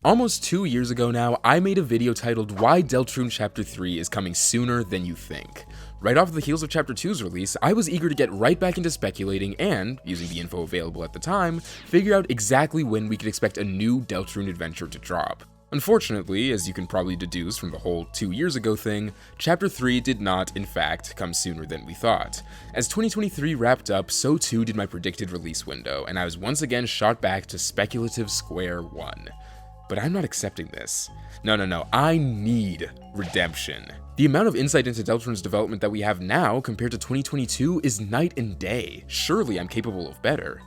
Almost 2 years ago now, I made a video titled Why Deltarune Chapter 3 is Coming Sooner Than You Think. Right off the heels of Chapter 2's release, I was eager to get right back into speculating and, using the info available at the time, figure out exactly when we could expect a new Deltarune adventure to drop. Unfortunately, as you can probably deduce from the whole 2 years ago thing, Chapter 3 did not, in fact, come sooner than we thought. As 2023 wrapped up, so too did my predicted release window, and I was once again shot back to speculative square one. But I'm not accepting this. No, I need redemption. The amount of insight into Deltarune's development that we have now compared to 2022 is night and day. Surely I'm capable of better.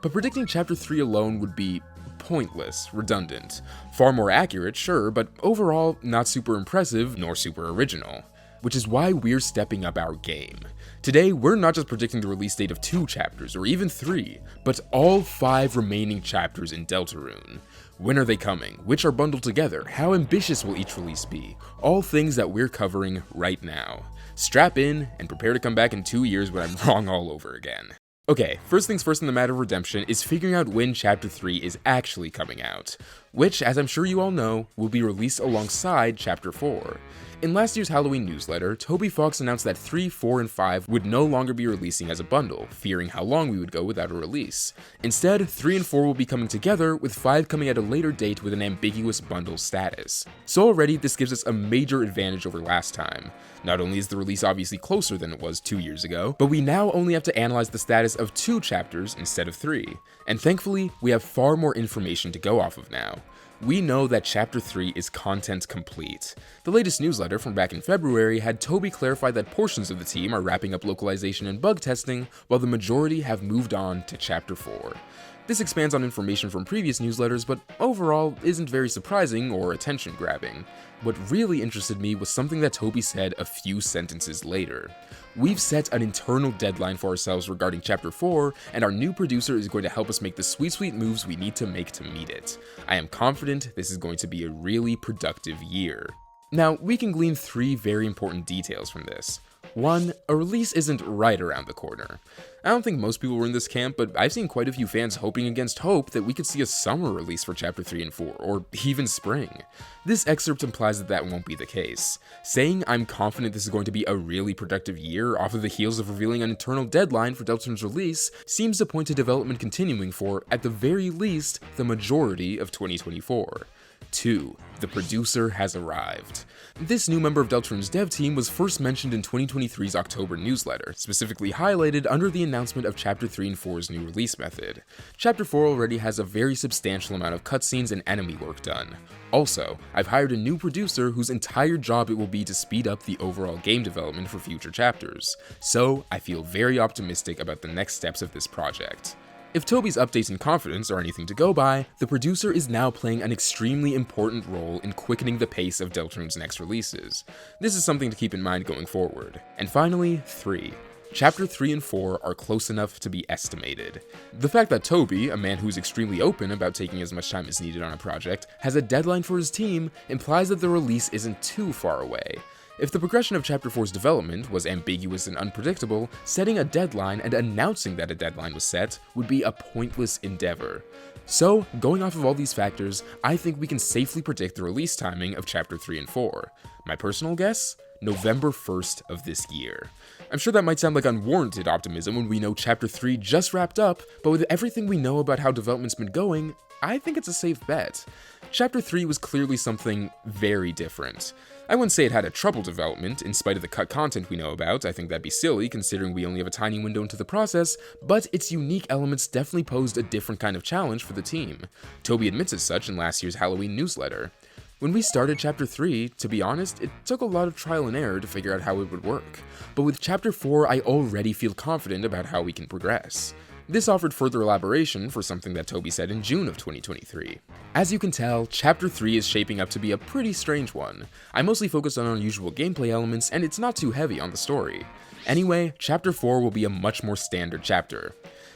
But predicting Chapter 3 alone would be pointless, redundant. Far more accurate, sure, but overall not super impressive nor super original. Which is why we're stepping up our game. Today, we're not just predicting the release date of 2 chapters, or even 3, but all 5 remaining chapters in Deltarune. When are they coming? Which are bundled together? How ambitious will each release be? All things that we're covering right now. Strap in and prepare to come back in 2 years when I'm wrong all over again. Okay, first things first in the matter of redemption is figuring out when Chapter 3 is actually coming out, which, as I'm sure you all know, will be released alongside Chapter 4. In last year's Halloween newsletter, Toby Fox announced that 3, 4, and 5 would no longer be releasing as a bundle, fearing how long we would go without a release. Instead, 3 and 4 will be coming together, with 5 coming at a later date with an ambiguous bundle status. So already, this gives us a major advantage over last time. Not only is the release obviously closer than it was 2 years ago, but we now only have to analyze the status of 2 chapters instead of 3. And thankfully, we have far more information to go off of now. We know that Chapter 3 is content complete. The latest newsletter from back in February had Toby clarify that portions of the team are wrapping up localization and bug testing, while the majority have moved on to Chapter 4. This expands on information from previous newsletters, but overall isn't very surprising or attention-grabbing. What really interested me was something that Toby said a few sentences later. We've set an internal deadline for ourselves regarding Chapter 4, and our new producer is going to help us make the sweet moves we need to make to meet it. I am confident this is going to be a really productive year. Now, we can glean 3 very important details from this. 1, a release isn't right around the corner. I don't think most people were in this camp, but I've seen quite a few fans hoping against hope that we could see a summer release for Chapter 3 and 4, or even spring. This excerpt implies that that won't be the case. Saying I'm confident this is going to be a really productive year off of the heels of revealing an internal deadline for Deltarune's release seems to point to development continuing for, at the very least, the majority of 2024. 2. The producer has arrived. This new member of Deltarune's dev team was first mentioned in 2023's October newsletter, specifically highlighted under the announcement of Chapter 3 and 4's new release method. Chapter 4 already has a very substantial amount of cutscenes and enemy work done. Also, I've hired a new producer whose entire job it will be to speed up the overall game development for future chapters. So, I feel very optimistic about the next steps of this project. If Toby's updates and confidence are anything to go by, the producer is now playing an extremely important role in quickening the pace of Deltarune's next releases. This is something to keep in mind going forward. And finally, 3. Chapter 3 and 4 are close enough to be estimated. The fact that Toby, a man who's extremely open about taking as much time as needed on a project, has a deadline for his team implies that the release isn't too far away. If the progression of Chapter 4's development was ambiguous and unpredictable, setting a deadline and announcing that a deadline was set would be a pointless endeavor. So, going off of all these factors, I think we can safely predict the release timing of Chapter 3 and 4. My personal guess? November 1st of this year. I'm sure that might sound like unwarranted optimism when we know Chapter 3 just wrapped up, but with everything we know about how development's been going, I think it's a safe bet. Chapter 3 was clearly something very different. I wouldn't say it had a troubled development, in spite of the cut content we know about. I think that'd be silly, considering we only have a tiny window into the process, but its unique elements definitely posed a different kind of challenge for the team. Toby admits as such in last year's Halloween newsletter. When we started Chapter 3, to be honest, it took a lot of trial and error to figure out how it would work. But with Chapter 4, I already feel confident about how we can progress. This offered further elaboration for something that Toby said in June of 2023. As you can tell, Chapter 3 is shaping up to be a pretty strange one. I mostly focus on unusual gameplay elements, and it's not too heavy on the story. Anyway, Chapter 4 will be a much more standard chapter.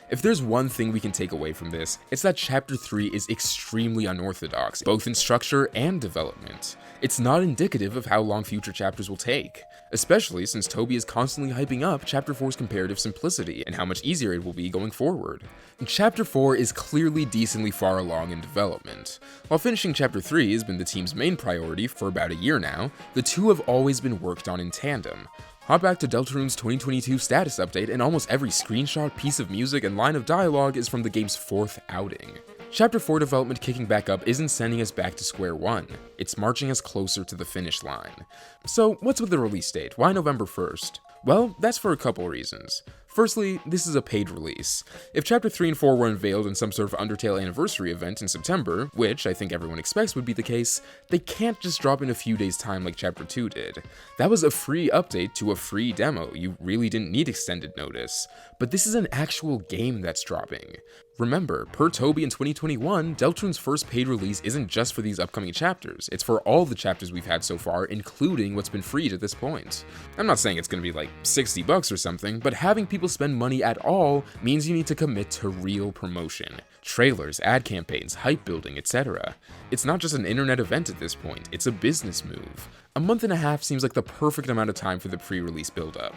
If there's one thing we can take away from this, it's that Chapter 3 is extremely unorthodox, both in structure and development. It's not indicative of how long future chapters will take. especially since Toby is constantly hyping up Chapter 4's comparative simplicity and how much easier it will be going forward. Chapter 4 is clearly decently far along in development. While finishing Chapter 3 has been the team's main priority for about a year now, the two have always been worked on in tandem. Hop back to Deltarune's 2022 status update, and almost every screenshot, piece of music, and line of dialogue is from the game's 4th outing. Chapter 4 development kicking back up isn't sending us back to square one, it's marching us closer to the finish line. So what's with the release date? Why November 1st? Well, that's for a couple reasons. Firstly, this is a paid release. If Chapter 3 and 4 were unveiled in some sort of Undertale anniversary event in September, which I think everyone expects would be the case, they can't just drop in a few days' time like Chapter 2 did. That was a free update to a free demo, you really didn't need extended notice. But this is an actual game that's dropping. Remember, per Toby in 2021, Deltarune's first paid release isn't just for these upcoming chapters, it's for all the chapters we've had so far, including what's been free to this point. I'm not saying it's gonna be like $60 or something, but having people spend money at all means you need to commit to real promotion. Trailers, ad campaigns, hype building, etc. It's not just an internet event at this point, it's a business move. A month and a half seems like the perfect amount of time for the pre-release build-up.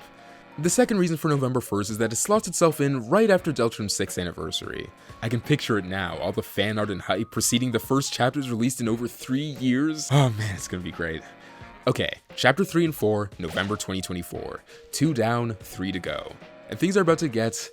The second reason for November 1st is that it slots itself in right after Deltarune's 6th anniversary. I can picture it now, all the fan art and hype preceding the first chapters released in over 3 years. Oh man, it's gonna be great. Okay, Chapter 3 and 4, November 2024. 2 down, 3 to go. And things are about to get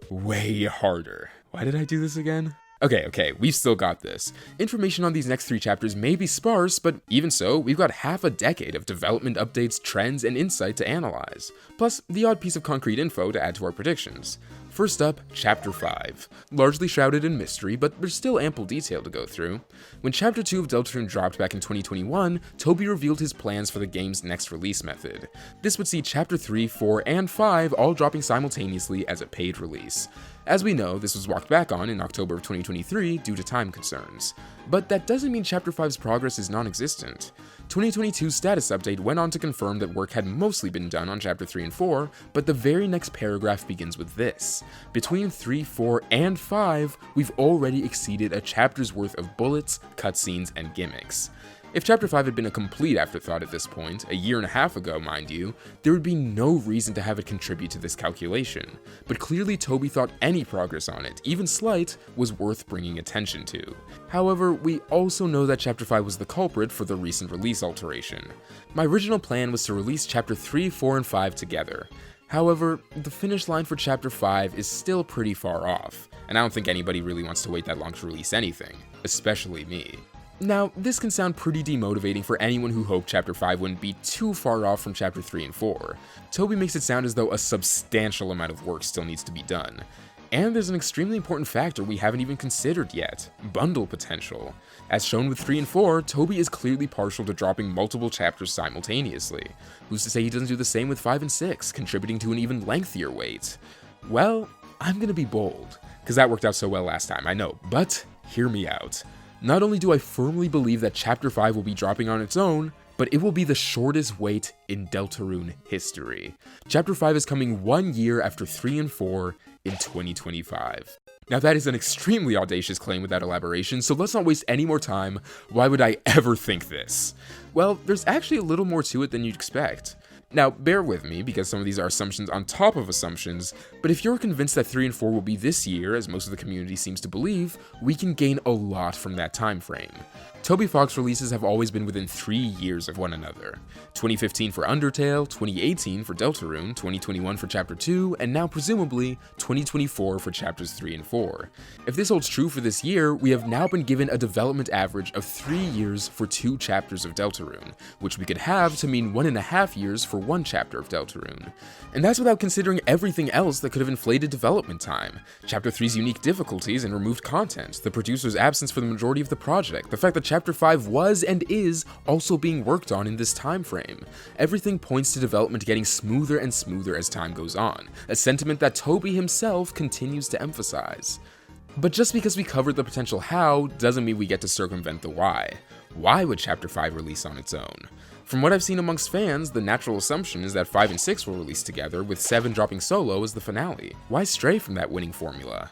way harder. Why did I do this again? Okay, we've still got this. Information on these next 3 chapters may be sparse, but even so, we've got half a decade of development updates, trends, and insight to analyze, plus the odd piece of concrete info to add to our predictions. First up, Chapter 5. Largely shrouded in mystery, but there's still ample detail to go through. When Chapter 2 of Deltarune dropped back in 2021, Toby revealed his plans for the game's next release method. This would see Chapter 3, 4, and 5 all dropping simultaneously as a paid release. As we know, this was walked back on in October of 2023 due to time concerns. But that doesn't mean Chapter 5's progress is non-existent. 2022's status update went on to confirm that work had mostly been done on Chapter 3 and 4, but the very next paragraph begins with this. Between 3, 4, and 5, we've already exceeded a chapter's worth of bullets, cutscenes, and gimmicks. If Chapter 5 had been a complete afterthought at this point, a year and a half ago, mind you, there would be no reason to have it contribute to this calculation. But clearly Toby thought any progress on it, even slight, was worth bringing attention to. However, we also know that Chapter 5 was the culprit for the recent release alteration. My original plan was to release Chapter 3, 4, and 5 together. However, the finish line for Chapter 5 is still pretty far off, and I don't think anybody really wants to wait that long to release anything, especially me. Now, this can sound pretty demotivating for anyone who hoped Chapter 5 wouldn't be too far off from Chapter 3 and 4. Toby makes it sound as though a substantial amount of work still needs to be done. And there's an extremely important factor we haven't even considered yet, bundle potential. As shown with 3 and 4, Toby is clearly partial to dropping multiple chapters simultaneously. Who's to say he doesn't do the same with 5 and 6, contributing to an even lengthier wait? Well, I'm gonna be bold, because that worked out so well last time, I know, but hear me out. Not only do I firmly believe that Chapter 5 will be dropping on its own, but it will be the shortest wait in Deltarune history. Chapter 5 is coming 1 year after 3 and 4 in 2025. Now that is an extremely audacious claim without elaboration, so let's not waste any more time. Why would I ever think this? Well, there's actually a little more to it than you'd expect. Now, bear with me, because some of these are assumptions on top of assumptions, but if you're convinced that 3 and 4 will be this year, as most of the community seems to believe, we can gain a lot from that time frame. Toby Fox releases have always been within 3 years of one another. 2015 for Undertale, 2018 for Deltarune, 2021 for Chapter 2, and now presumably 2024 for Chapters 3 and 4. If this holds true for this year, we have now been given a development average of 3 years for 2 chapters of Deltarune, which we could have to mean 1.5 years for 1 chapter of Deltarune. And that's without considering everything else that could have inflated development time. Chapter 3's unique difficulties and removed content, the producer's absence for the majority of the project, the fact that Chapter 5 was and is also being worked on in this time frame. Everything points to development getting smoother and smoother as time goes on, a sentiment that Toby himself continues to emphasize. But just because we covered the potential how doesn't mean we get to circumvent the why. Why would Chapter 5 release on its own? From what I've seen amongst fans, the natural assumption is that 5 and 6 will release together, with 7 dropping solo as the finale. Why stray from that winning formula?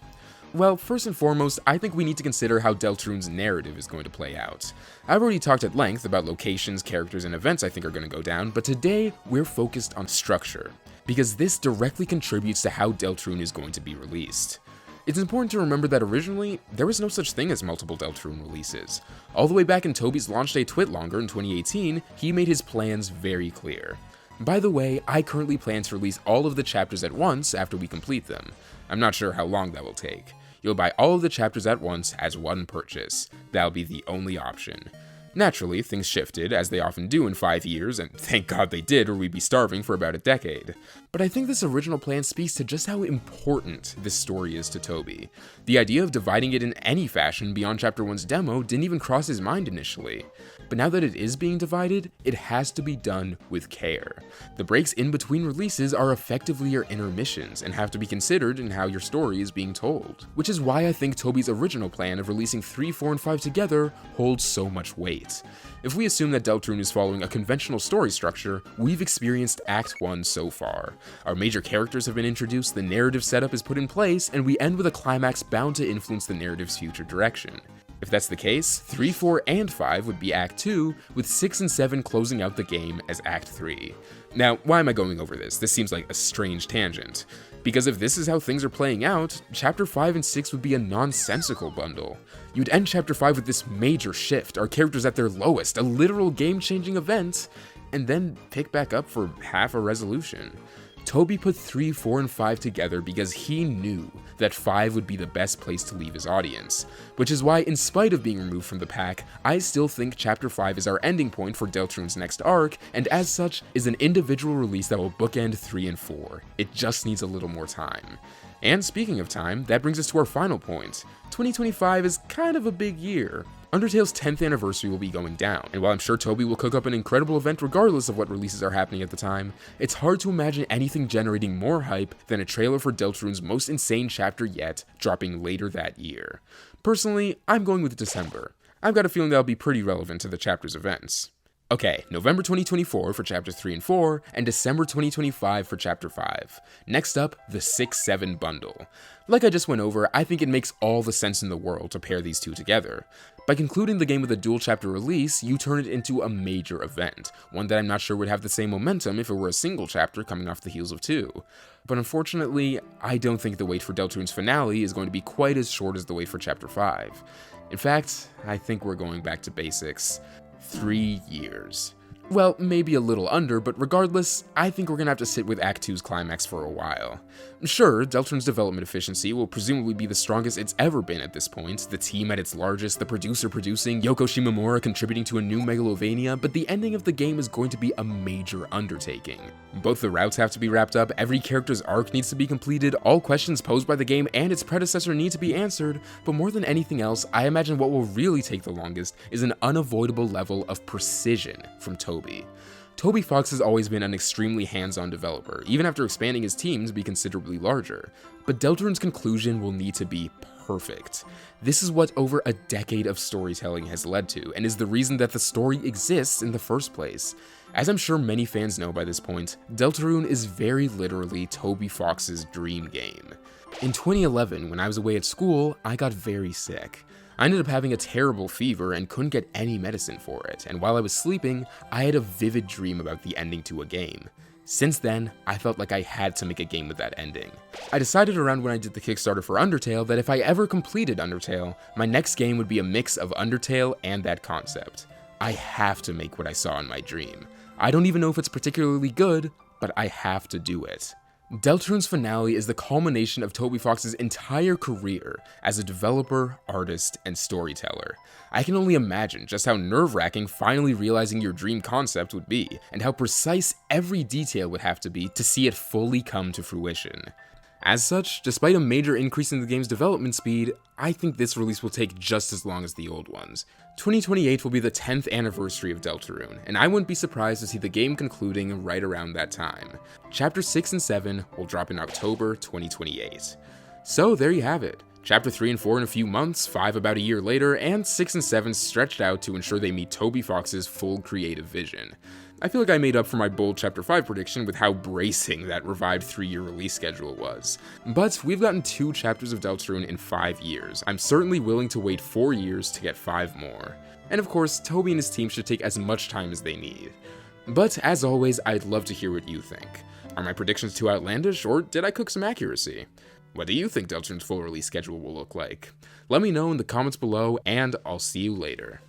Well, first and foremost, I think we need to consider how Deltarune's narrative is going to play out. I've already talked at length about locations, characters, and events I think are going to go down, but today we're focused on structure, because this directly contributes to how Deltarune is going to be released. It's important to remember that originally, there was no such thing as multiple Deltarune releases. All the way back in Toby's launch day TwitLonger in 2018, he made his plans very clear. By the way, I currently plan to release all of the chapters at once after we complete them. I'm not sure how long that will take. You'll buy all of the chapters at once as one purchase. That'll be the only option. Naturally, things shifted, as they often do in 5 years, and thank God they did or we'd be starving for about a decade. But I think this original plan speaks to just how important this story is to Toby. The idea of dividing it in any fashion beyond Chapter 1's demo didn't even cross his mind initially. But now that it is being divided, it has to be done with care. The breaks in between releases are effectively your intermissions and have to be considered in how your story is being told. Which is why I think Toby's original plan of releasing 3, 4, and 5 together holds so much weight. If we assume that Deltarune is following a conventional story structure, we've experienced Act 1 so far. Our major characters have been introduced, the narrative setup is put in place, and we end with a climax bound to influence the narrative's future direction. If that's the case, 3, 4, and 5 would be Act 2, with 6 and 7 closing out the game as Act 3. Now, why am I going over this? This seems like a strange tangent. Because if this is how things are playing out, Chapter 5 and 6 would be a nonsensical bundle. You'd end Chapter 5 with this major shift, our characters at their lowest, a literal game-changing event, and then pick back up for half a resolution. Toby put 3, 4, and 5 together because he knew that 5 would be the best place to leave his audience, which is why, in spite of being removed from the pack, I still think Chapter 5 is our ending point for Deltarune's next arc, and as such, is an individual release that will bookend 3 and 4. It just needs a little more time. And speaking of time, that brings us to our final point. 2025 is kind of a big year. Undertale's 10th anniversary will be going down, and while I'm sure Toby will cook up an incredible event regardless of what releases are happening at the time, it's hard to imagine anything generating more hype than a trailer for Deltarune's most insane chapter yet, dropping later that year. Personally, I'm going with December. I've got a feeling that'll be pretty relevant to the chapter's events. Okay, November 2024 for Chapter 3 and 4, and December 2025 for Chapter 5. Next up, the 6-7 bundle. Like I just went over, I think it makes all the sense in the world to pair these two together. By concluding the game with a dual chapter release, you turn it into a major event, one that I'm not sure would have the same momentum if it were a single chapter coming off the heels of 2. But unfortunately, I don't think the wait for Deltarune's finale is going to be quite as short as the wait for Chapter 5. In fact, I think we're going back to basics. 3 years. Well, maybe a little under, but regardless, I think we're gonna have to sit with Act 2's climax for a while. Sure, Deltarune's development efficiency will presumably be the strongest it's ever been at this point, the team at its largest, the producer producing, Yoko Shimomura contributing to a new Megalovania, but the ending of the game is going to be a major undertaking. Both the routes have to be wrapped up, every character's arc needs to be completed, all questions posed by the game and its predecessor need to be answered, but more than anything else, I imagine what will really take the longest is an unavoidable level of precision from Toby. Toby Fox has always been an extremely hands-on developer, even after expanding his team to be considerably larger, but Deltarune's conclusion will need to be perfect. This is what over a decade of storytelling has led to, and is the reason that the story exists in the first place. As I'm sure many fans know by this point, Deltarune is very literally Toby Fox's dream game. In 2011, when I was away at school, I got very sick. I ended up having a terrible fever and couldn't get any medicine for it, and while I was sleeping, I had a vivid dream about the ending to a game. Since then, I felt like I had to make a game with that ending. I decided around when I did the Kickstarter for Undertale that if I ever completed Undertale, my next game would be a mix of Undertale and that concept. I have to make what I saw in my dream. I don't even know if it's particularly good, but I have to do it. Deltarune's finale is the culmination of Toby Fox's entire career as a developer, artist, and storyteller. I can only imagine just how nerve-wracking finally realizing your dream concept would be, and how precise every detail would have to be to see it fully come to fruition. As such, despite a major increase in the game's development speed, I think this release will take just as long as the old ones. 2028 will be the 10th anniversary of Deltarune, and I wouldn't be surprised to see the game concluding right around that time. Chapter 6 and 7 will drop in October 2028. So there you have it. Chapter 3 and 4 in a few months, 5 about a year later, and 6 and 7 stretched out to ensure they meet Toby Fox's full creative vision. I feel like I made up for my bold Chapter 5 prediction with how bracing that revived 3-year release schedule was. But we've gotten 2 chapters of Deltarune in 5 years. I'm certainly willing to wait 4 years to get 5 more. And of course, Toby and his team should take as much time as they need. But as always, I'd love to hear what you think. Are my predictions too outlandish, or did I cook some accuracy? What do you think Deltarune's full release schedule will look like? Let me know in the comments below, and I'll see you later.